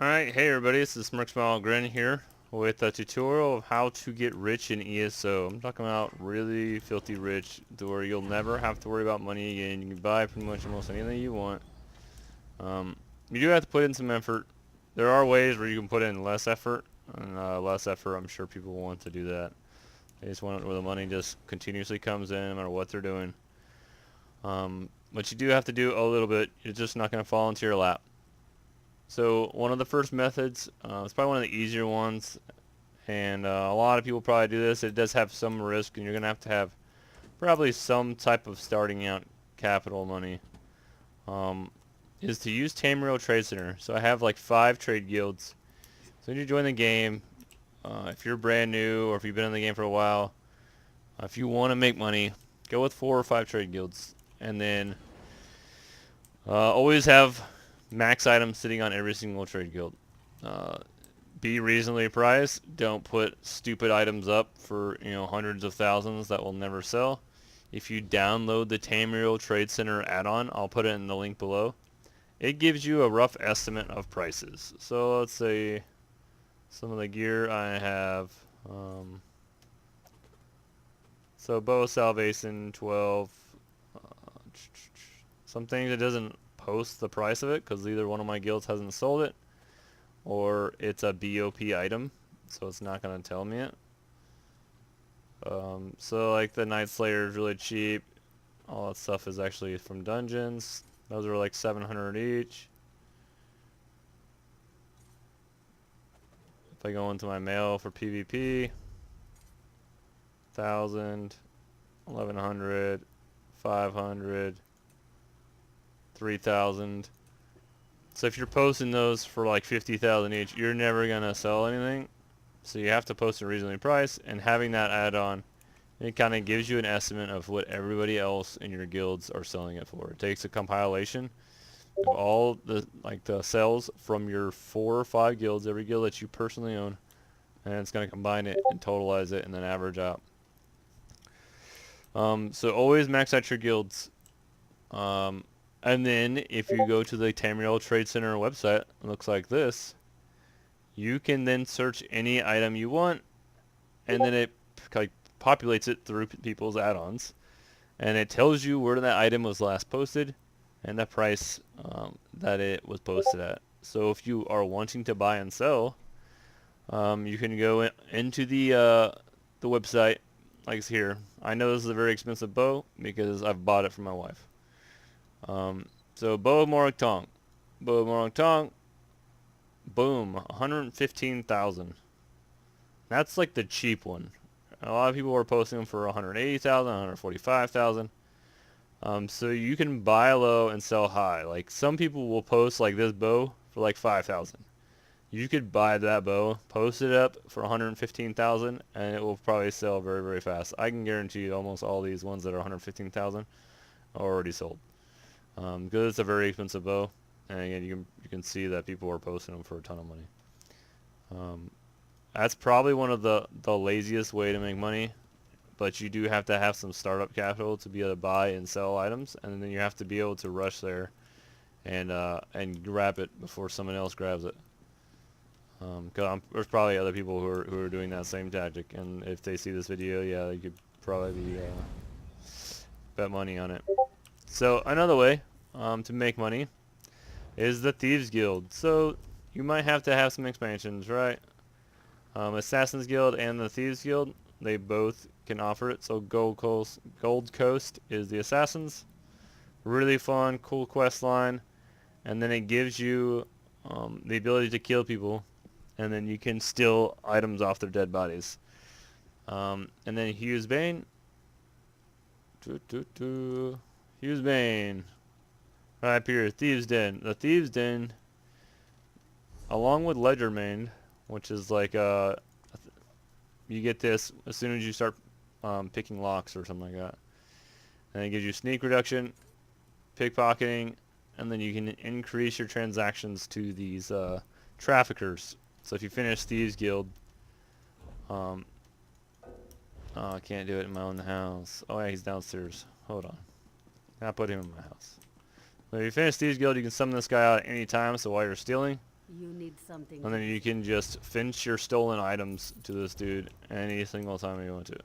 Alright, hey everybody, this is Smirksmilegrin here with a tutorial of how to get rich in ESO. I'm talking about really filthy rich to where you'll never have to worry about money again. You can buy pretty much almost anything you want. You do have to put in some effort. There are ways where you can put in less effort, and less effort, I'm sure people want to do that. They just want it where the money just continuously comes in no matter what they're doing. But you do have to do a little bit. It's just not going to fall into your lap. So one of the first methods, it's probably one of the easier ones, and a lot of people probably do this. It does have some risk, and you're going to have probably some type of starting out capital money, is to use Tamriel Trade Center. So I have like 5 trade guilds. So when you join the game, if you're brand new or if you've been in the game for a while, if you want to make money, go with 4 or 5 trade guilds, and then always have max items sitting on every single trade guild. Be reasonably priced. Don't put stupid items up for hundreds of thousands that will never sell. If you download the Tamriel Trade Center add-on, I'll put it in the link below. It gives you a rough estimate of prices. So let's say some of the gear I have. So Bow of Salvation 12. Some things it doesn't post the price of it because either one of my guilds hasn't sold it or it's a BOP item, so it's not going to tell me it. So like the Night Slayer is really cheap. All that stuff is actually from dungeons. Those are like 700 each. If I go into my mail for PvP, 1,000, 1,100, 500, 3,000. So if you're posting those for like 50,000 each, you're never gonna sell anything. So you have to post a reasonably priced, and having that add-on, it kind of gives you an estimate of what everybody else in your guilds are selling it for. It takes a compilation of all the sales from your 4 or 5 guilds, every guild that you personally own, and it's gonna combine it and totalize it and then average out. So always max out your guilds. And then if you go to the Tamriel Trade Center website, it looks like this. You can then search any item you want, and then it populates it through people's add-ons, and it tells you where that item was last posted and the price that it was posted at. So if you are wanting to buy and sell, you can go into the website, like it's here. I know this is a very expensive bow because I've bought it for my wife. So Bow of Morag-Tong. Bow of Morag-Tong, boom, 115,000. That's like the cheap one. A lot of people are posting them for 180,000, 145,000. So you can buy low and sell high. Like some people will post like this bow for like 5,000. You could buy that bow, post it up for 115,000, and it will probably sell very, very fast. I can guarantee you almost all these ones that are 115,000 are already sold. Because it's a very expensive bow, and again, you can see that people are posting them for a ton of money. That's probably one of the laziest way to make money, but you do have to have some startup capital to be able to buy and sell items, and then you have to be able to rush there and grab it before someone else grabs it. Because there's probably other people who are doing that same tactic, and if they see this video, yeah, they could probably bet money on it. So another way to make money is the Thieves Guild. So you might have to have some expansions, right? Assassin's Guild and the Thieves Guild, they both can offer it. So Gold Coast is the Assassins. Really fun, cool quest line. And then it gives you the ability to kill people, and then you can steal items off their dead bodies. And then Hughes Bane. Hughes Bane. Right up here, Thieves Den. The Thieves Den, along with Ledger Main, which is like you get this as soon as you start picking locks or something like that. And it gives you sneak reduction, pickpocketing, and then you can increase your transactions to these traffickers. So if you finish Thieves Guild, oh, I can't do it in my own house. Oh yeah, he's downstairs. Hold on. I put him in my house. So if you finish Thieves Guild, you can summon this guy out at any time, so while you're stealing, You need something. And then you can just finish your stolen items to this dude any single time you want to.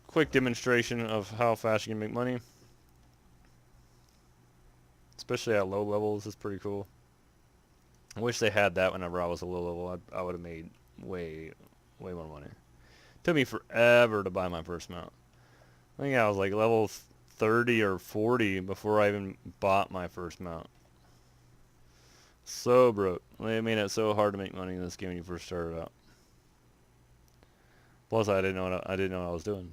Quick demonstration of how fast you can make money. Especially at low levels, it's pretty cool. I wish they had that whenever I was a low level. I would have made way more money. Took me forever to buy my first mount. I think I was like level 30 or 40 before I even bought my first mount. So broke. They made it so hard to make money in this game when you first started out. Plus, I didn't know what I was doing.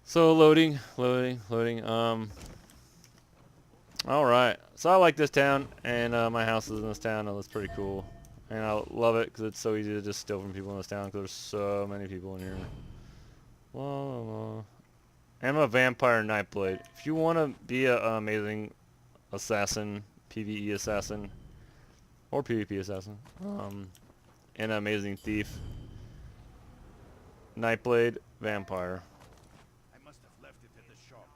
So loading. All right. So I like this town, and my house is in this town, and that's pretty cool. And I love it because it's so easy to just steal from people in this town because there's so many people in here. La, la, la. I'm a vampire nightblade. If you want to be an amazing assassin, PvE assassin, or PvP assassin, and an amazing thief, nightblade, vampire. I must have left it in the shop.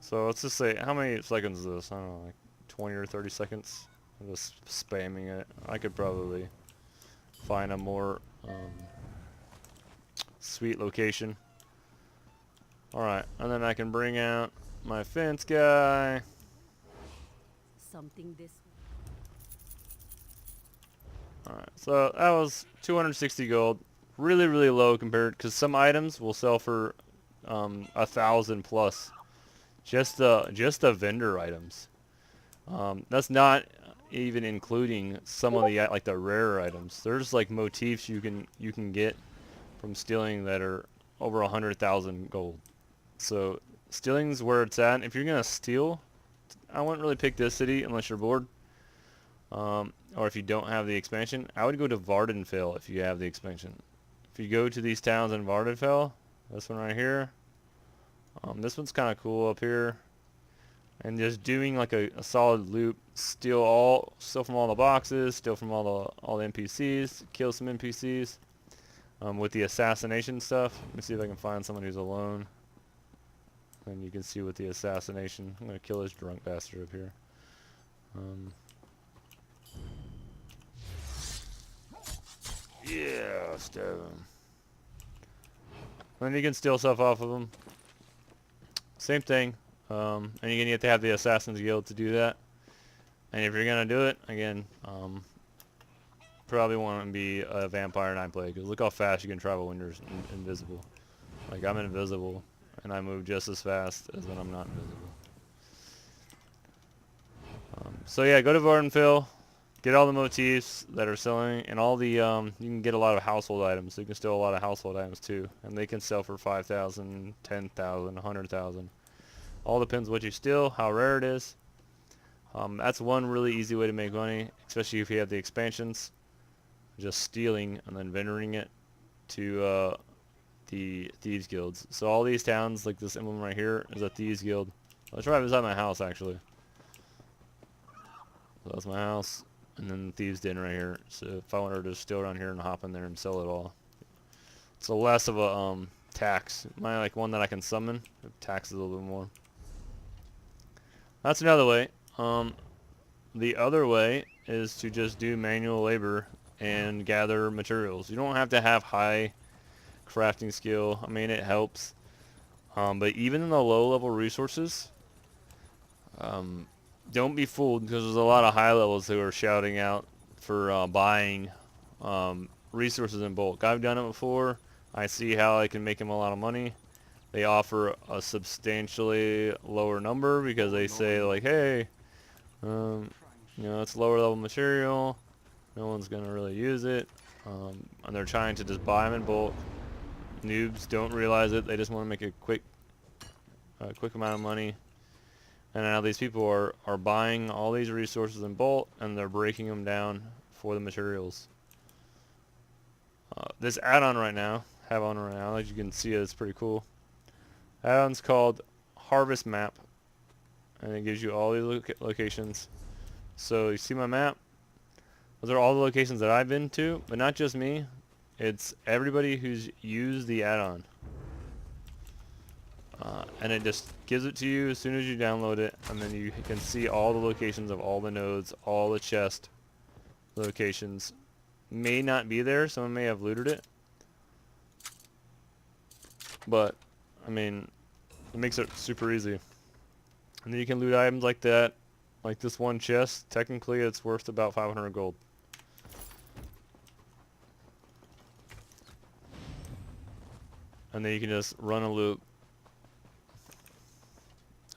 So let's just say, how many seconds is this? I don't know, like 20 or 30 seconds. I'm just spamming it. I could probably find a more sweet location. Alright, and then I can bring out my fence guy. Something this. Alright, so that was 260 gold. Really low compared, because some items will sell for 1,000 plus. Just the vendor items. That's not even including some of the like the rarer items. There's like motifs you can get from stealing that are over 100,000 gold. So stealing's where it's at. If you're gonna steal, I wouldn't really pick this city unless you're bored, or if you don't have the expansion. I would go to Vardenfell if you have the expansion. If you go to these towns in Vardenfell, this one right here, this one's kind of cool up here, and just doing like a solid loop, steal from all the boxes, steal from all the NPCs, kill some NPCs, with the assassination stuff. Let me see if I can find someone who's alone. And you can see with the assassination, I'm gonna kill this drunk bastard up here. Yeah, stab him. Then you can steal stuff off of them. Same thing. And you're gonna have to have the Assassin's Guild to do that. And if you're gonna do it, again, probably want to be a vampire nightblade, because look how fast you can travel when you're invisible. Like, I'm invisible, and I move just as fast as when I'm not invisible. So yeah, go to Vardenfell, get all the motifs that are selling, and all the, you can get a lot of household items, so you can steal a lot of household items too, and they can sell for 5,000, 10,000, 100,000. All depends what you steal, how rare it is. That's one really easy way to make money, especially if you have the expansions. Just stealing and then vendoring it to the Thieves Guilds. So all these towns, like this emblem right here, is a Thieves Guild. It's right beside my house, actually. So that's my house, and then the Thieves Den right here. So if I wanted to steal around here and hop in there and sell it all, it's less of a tax. My like one that I can summon, it taxes a little bit more. That's another way. The other way is to just do manual labor and gather materials. You don't have to have high crafting skill. I mean, it helps. But even in the low level resources, don't be fooled, because there's a lot of high levels who are shouting out for buying resources in bulk. I've done it before. I see how I can make them a lot of money. They offer a substantially lower number because they say like, hey, you know, it's lower level material. No one's gonna really use it, and they're trying to just buy them in bulk. Noobs don't realize it. They just want to make a quick amount of money. And now these people are buying all these resources in bulk, and they're breaking them down for the materials. This add-on right now, as you can see, it's pretty cool. Add-on's called Harvest Map, and it gives you all these locations. So you see my map? Those are all the locations that I've been to, but not just me. It's everybody who's used the add-on. and it just gives it to you as soon as you download it, and then you can see all the locations of all the nodes, all the chest locations. May not be there, someone may have looted it, but I mean, it makes it super easy. And then you can loot items like that, like this one chest. Technically it's worth about 500 gold. And then you can just run a loop.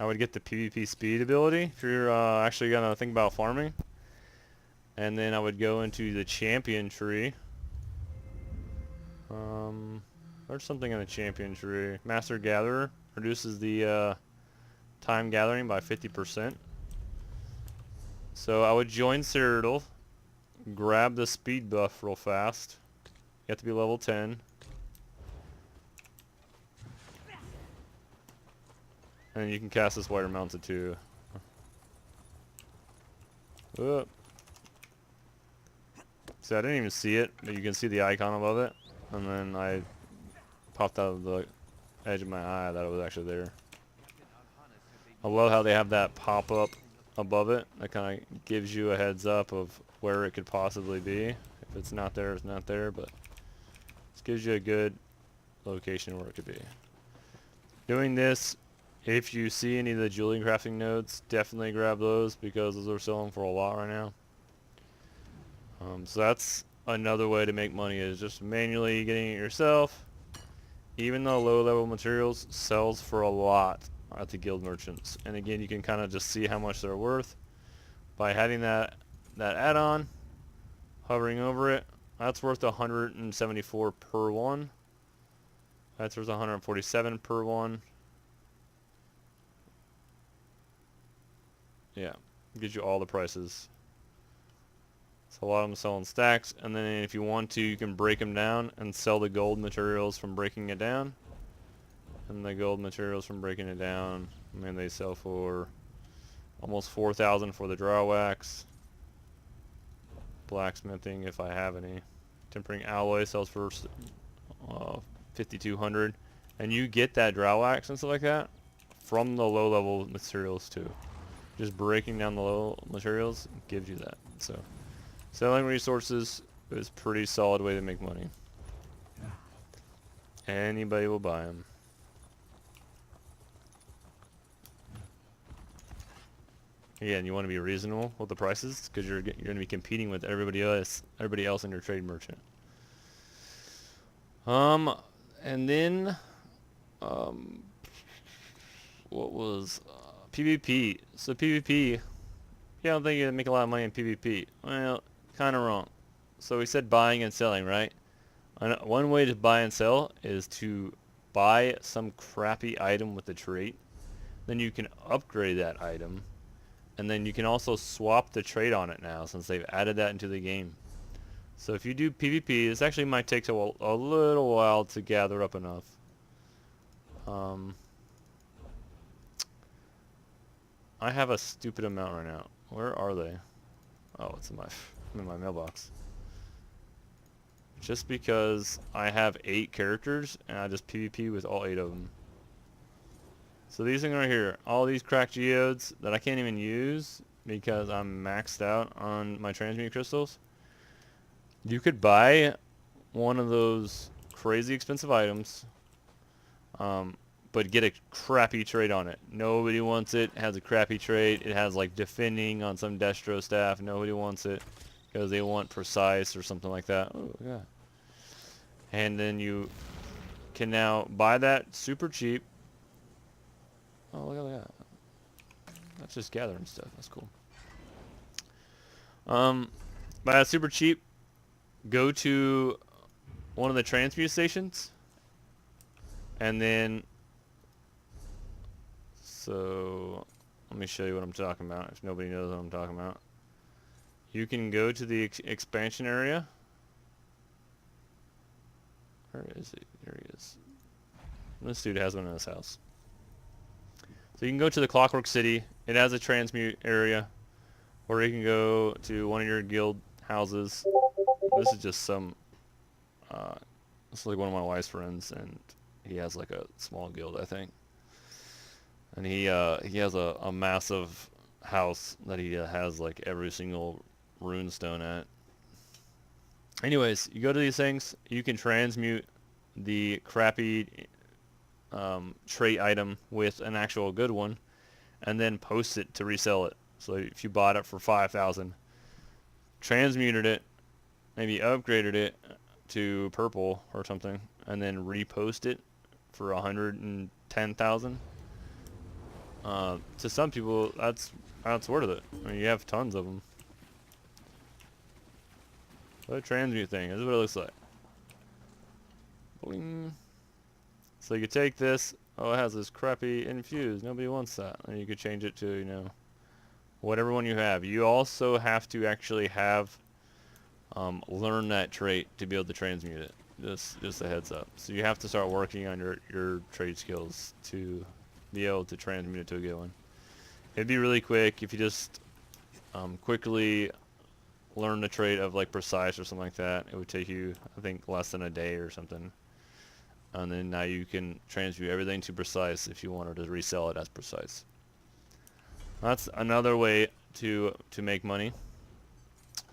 I would get the PvP speed ability if you're actually gonna think about farming. And then I would go into the champion tree. There's something in the champion tree. Master Gatherer reduces the time gathering by 50%. So I would join Cyrodiil, grab the speed buff real fast. You have to be level 10. And you can cast this wider mounted too. Whoop. See, I didn't even see it, but you can see the icon above it. And then I popped out of the edge of my eye that it was actually there. I love how they have that pop up above it. That kind of gives you a heads up of where it could possibly be. If it's not there, it's not there, but it gives you a good location where it could be. Doing this, if you see any of the jewelry crafting nodes, definitely grab those because those are selling for a lot right now. So that's another way to make money, is just manually getting it yourself. Even though low level materials sells for a lot at the guild merchants, and again you can kind of just see how much they're worth by having that add-on, hovering over it. That's worth 174 per one. That's worth 147 per one. Yeah, gives you all the prices. So a lot of them sell in stacks, and then if you want to, you can break them down and sell the gold materials from breaking it down. And the gold materials from breaking it down, I mean, they sell for almost 4,000 for the draw wax. Blacksmithing, if I have any. Tempering alloy sells for 5,200, and you get that draw wax and stuff like that from the low level materials too. Just breaking down the low materials gives you that. So selling resources is a pretty solid way to make money. Anybody will buy them. Again, you want to be reasonable with the prices because you're going to be competing with everybody else in your trade merchant. And then what was PvP? So PvP, yeah, I don't think you make a lot of money in PvP. Well, kind of wrong. So we said buying and selling, right? One way to buy and sell is to buy some crappy item with the trait. Then you can upgrade that item. And then you can also swap the trait on it now since they've added that into the game. So if you do PvP, this actually might take a little while to gather up enough. I have a stupid amount right now. Where are they? Oh, it's in my mailbox. Just because I have 8 characters and I just PvP with all 8 of them. So these things right here, all these cracked geodes that I can't even use because I'm maxed out on my transmute crystals. You could buy one of those crazy expensive items, but get a crappy trait on it. Nobody wants it. It has a crappy trait. It has like defending on some destro staff. Nobody wants it because they want precise or something like that. Oh yeah. And then you can now buy that super cheap. Oh, look at that. That's just gathering stuff. That's cool. Buy that super cheap. Go to one of the transmute stations. And then... So, let me show you what I'm talking about if nobody knows what I'm talking about. You can go to the expansion area. Where is he? There he is. This dude has one in his house. So you can go to the Clockwork City. It has a transmute area, or you can go to one of your guild houses. This is just some. This is like one of my wife's friends, and he has like a small guild, I think. And he has a massive house that he has like every single runestone at. Anyways, you go to these things, you can transmute the crappy trait item with an actual good one, and then post it to resell it. So if you bought it for 5,000, transmuted it, maybe upgraded it to purple or something, and then repost it for 110,000. To some people, that's worth it. I mean, you have tons of them. The transmute thing, this is what it looks like. Boing. So you could take this, oh, it has this crappy infused, nobody wants that. And you could change it to, you know, whatever one you have. You also have to actually have learn that trait to be able to transmute it. Just a heads up. So you have to start working on your trade skills to be able to transmute it to a good one. It'd be really quick if you just quickly learn the trait of like precise or something like that. It would take you, I think, less than a day or something. And then now you can transmute everything to precise if you wanted to resell it as precise. That's another way to make money.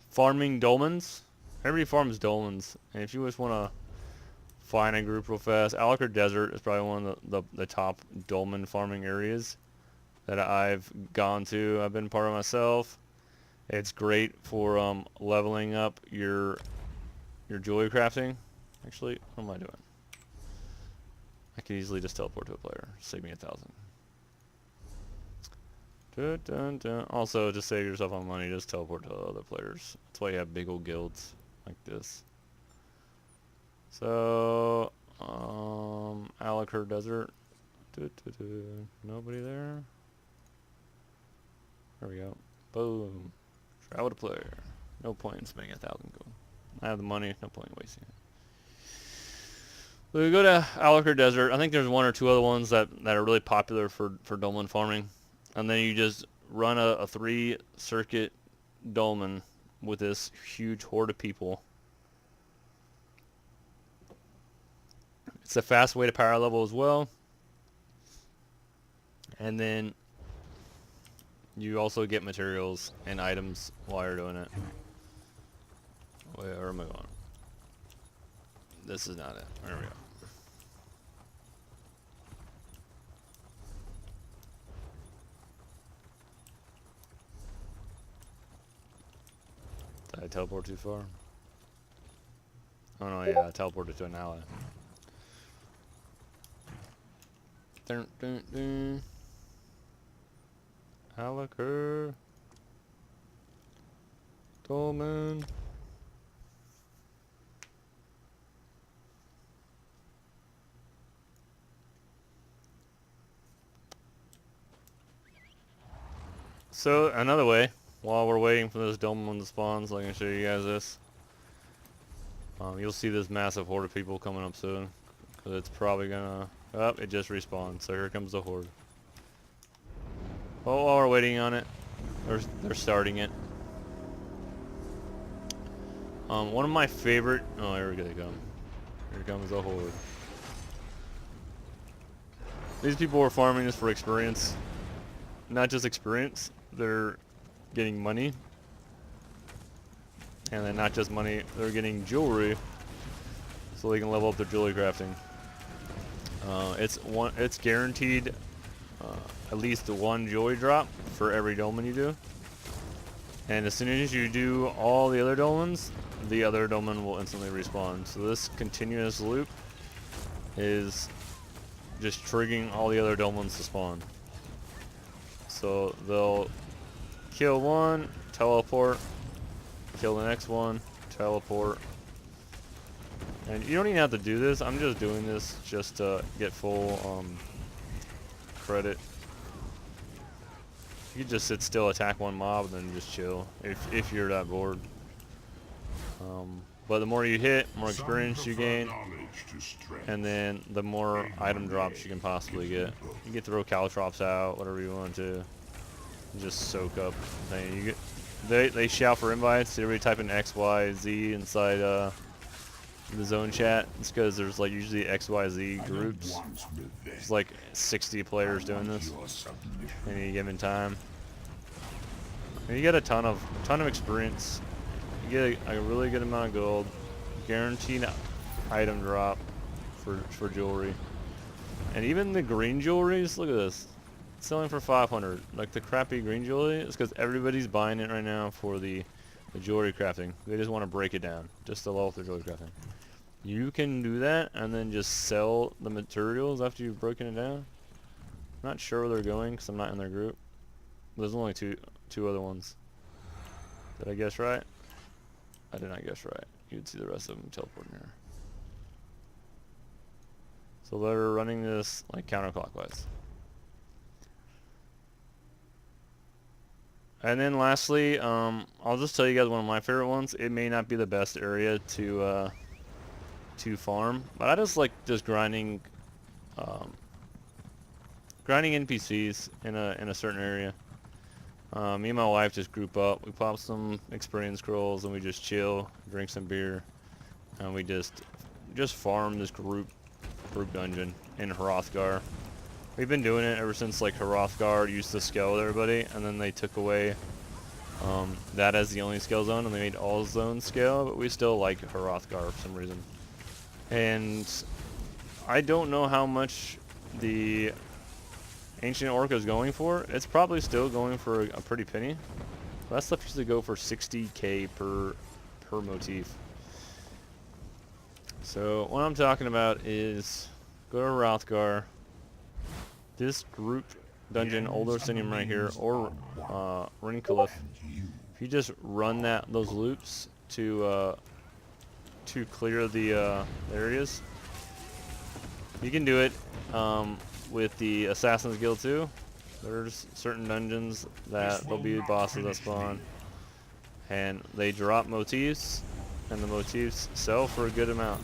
Farming dolmens. Everybody farms dolmens, and if you just want to find a group real fast, Alakar Desert is probably one of the top dolmen farming areas that I've gone to. I've been part of myself. It's great for leveling up your jewelry crafting. Actually, what am I doing? I could easily just teleport to a player. Save me 1,000. Dun, dun, dun. Also, just save yourself on money. Just teleport to other players. That's why you have big old guilds like this. So, Alakar Desert. Nobody there. There we go. Boom. Travel to player. No point in spending 1,000 gold. I have the money. No point in wasting it. So we go to Alakar Desert. I think there's one or two other ones that are really popular for dolmen farming. And then you just run a 3-circuit dolmen with this huge horde of people. It's a fast way to power level as well. And then you also get materials and items while you're doing it. Where am I going? This is not it. There we go. Did I teleport too far? Oh no, yeah, I teleported to an ally. Dun, dun, dun. Alakar Dolmen. So another way, while we're waiting for this dolmen to spawn, so I can show you guys this. You'll see this massive horde of people coming up soon, because it's probably gonna. Oh, it just respawned. So here comes the horde. Well, while we're waiting on it, they're starting it. One of my favorite. Oh, here they come. Here comes the horde. These people are farming this for experience. Not just experience. They're getting money. And then not just money, they're getting jewelry, so they can level up their jewelry crafting. It's guaranteed at least one jewelry drop for every dolmen you do. And as soon as you do all the other dolmens, the other dolmen will instantly respawn. So this continuous loop is just triggering all the other dolmens to spawn. So they'll kill one, teleport, kill the next one, teleport. And you don't even have to do this. I'm just doing this just to get full credit. You can just sit still, attack one mob, and then just chill if you're that bored. But the more you hit, more experience you gain, and then the more item drops you can possibly get. You get to throw caltrops out, whatever you want to. Just soak up. You get, they shout for invites. Everybody type in X, Y, Z inside in the zone chat. It's because there's like usually XYZ groups. There's like 60 players doing this any given time. And you get a ton of experience. You get a really good amount of gold, guaranteed item drop for jewelry, and even the green jewelries. Look at this, it's selling for 500. Like the crappy green jewelry, it's because everybody's buying it right now for the jewelry crafting. They just want to break it down just to level up their jewelry crafting. You can do that and then just sell the materials after you've broken it down. I'm not sure where they're going because I'm not in their group. There's only two other ones. Did I guess right? I did not guess right. You'd see the rest of them teleporting here. So they're running this like counterclockwise. And then lastly, I'll just tell you guys one of my favorite ones. It may not be the best area to farm, but I just like just grinding NPCs in a certain area. Me and my wife just group up. We pop some experience scrolls and we just chill, drink some beer, and we just farm this group dungeon in Hrothgar. We've been doing it ever since like Hrothgar used to scale with everybody, and then they took away that as the only scale zone, and they made all zones scale. But we still like Hrothgar for some reason. And I don't know how much the Ancient Orca is going for. It's probably still going for a pretty penny. That stuff used to go for 60k per motif. So what I'm talking about is go to Hrothgar, this group dungeon, Old Orsinium right here, or Rincliffe. If you just run those loops to clear the areas, you can do it with the Assassin's Guild too. There's certain dungeons that there'll be bosses that spawn, and they drop motifs, and the motifs sell for a good amount.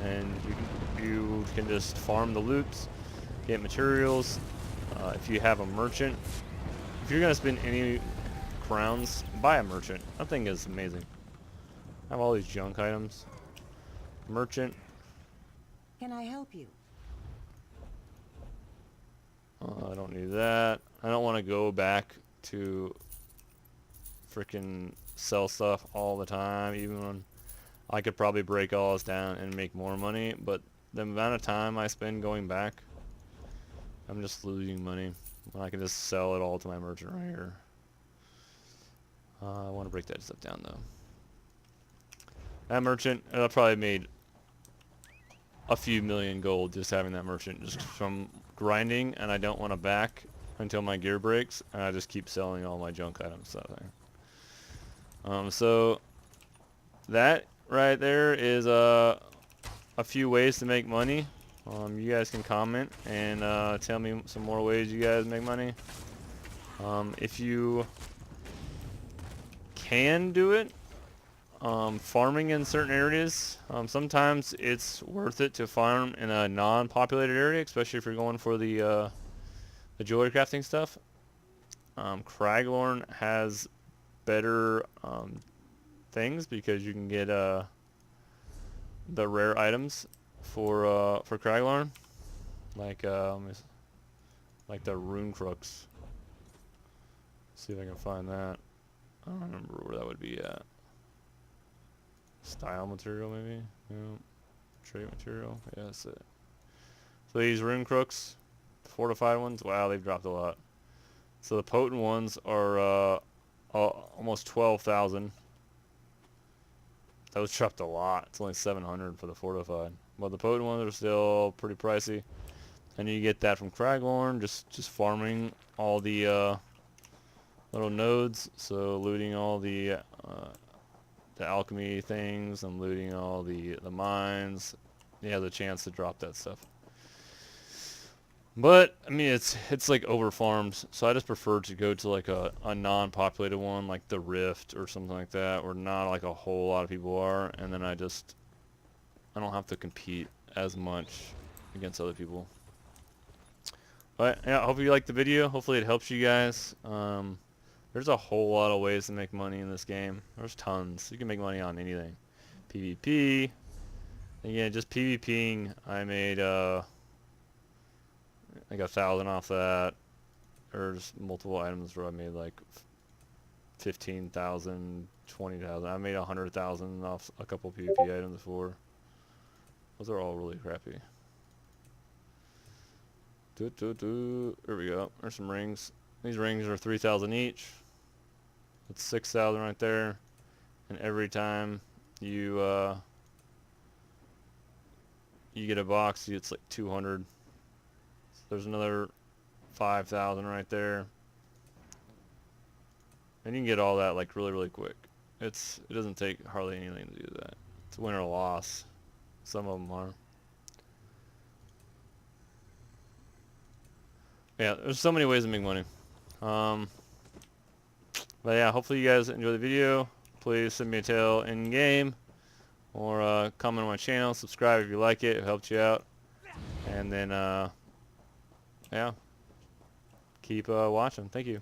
And you can just farm the loops, get materials. If you have a merchant, if you're gonna spend any crowns, buy a merchant. That thing is amazing. I have all these junk items. Merchant. Can I help you? I don't need that. I don't want to go back to freaking sell stuff all the time, even when I could probably break all this down and make more money. But the amount of time I spend going back, I'm just losing money. I can just sell it all to my merchant right here. I want to break that stuff down though. That merchant, I probably made a few million gold just having that merchant, just from grinding, and I don't want to back until my gear breaks, and I just keep selling all my junk items. That thing. So that right there is a few ways to make money. You guys can comment and tell me some more ways you guys make money. If you can do it, farming in certain areas, sometimes it's worth it to farm in a non-populated area, especially if you're going for the jewelry crafting stuff. Craglorn has better things because you can get the rare items for Craglorn, like the rune crooks. See if I can find that. I don't remember where that would be at. Style material, maybe? No. Trait material? Yeah, that's it. So these rune crooks, the fortified ones, wow, they've dropped a lot. So the potent ones are almost 12,000. Those dropped a lot. It's only 700 for the fortified. But the potent ones are still pretty pricey. And you get that from Craglorn, just farming all the little nodes. So looting all the alchemy things and looting all the mines. You have the chance to drop that stuff. But I mean, it's like over farmed, so I just prefer to go to like a non-populated one, like the Rift or something like that, where not like a whole lot of people are, and then I don't have to compete as much against other people. But yeah, I hope you liked the video. Hopefully it helps you guys. There's a whole lot of ways to make money in this game. There's tons. You can make money on anything. PvP, And yeah, just PvPing, I made like 1,000 off that. There's multiple items where I made like 15,000, 20,000. I made 100,000 off a couple PvP items before. Those are all really crappy. There we go. There's some rings. These rings are 3,000 each. That's 6,000 right there. And every time you you get a box, it's like 200. So there's another 5,000 right there. And you can get all that like really quick. It doesn't take hardly anything to do that. It's win or loss. Some of them are. Yeah, there's so many ways to make money. But yeah, hopefully you guys enjoy the video. Please send me a tail in game, or comment on my channel, subscribe if you like it, it helped you out. And then yeah, keep watching. Thank you.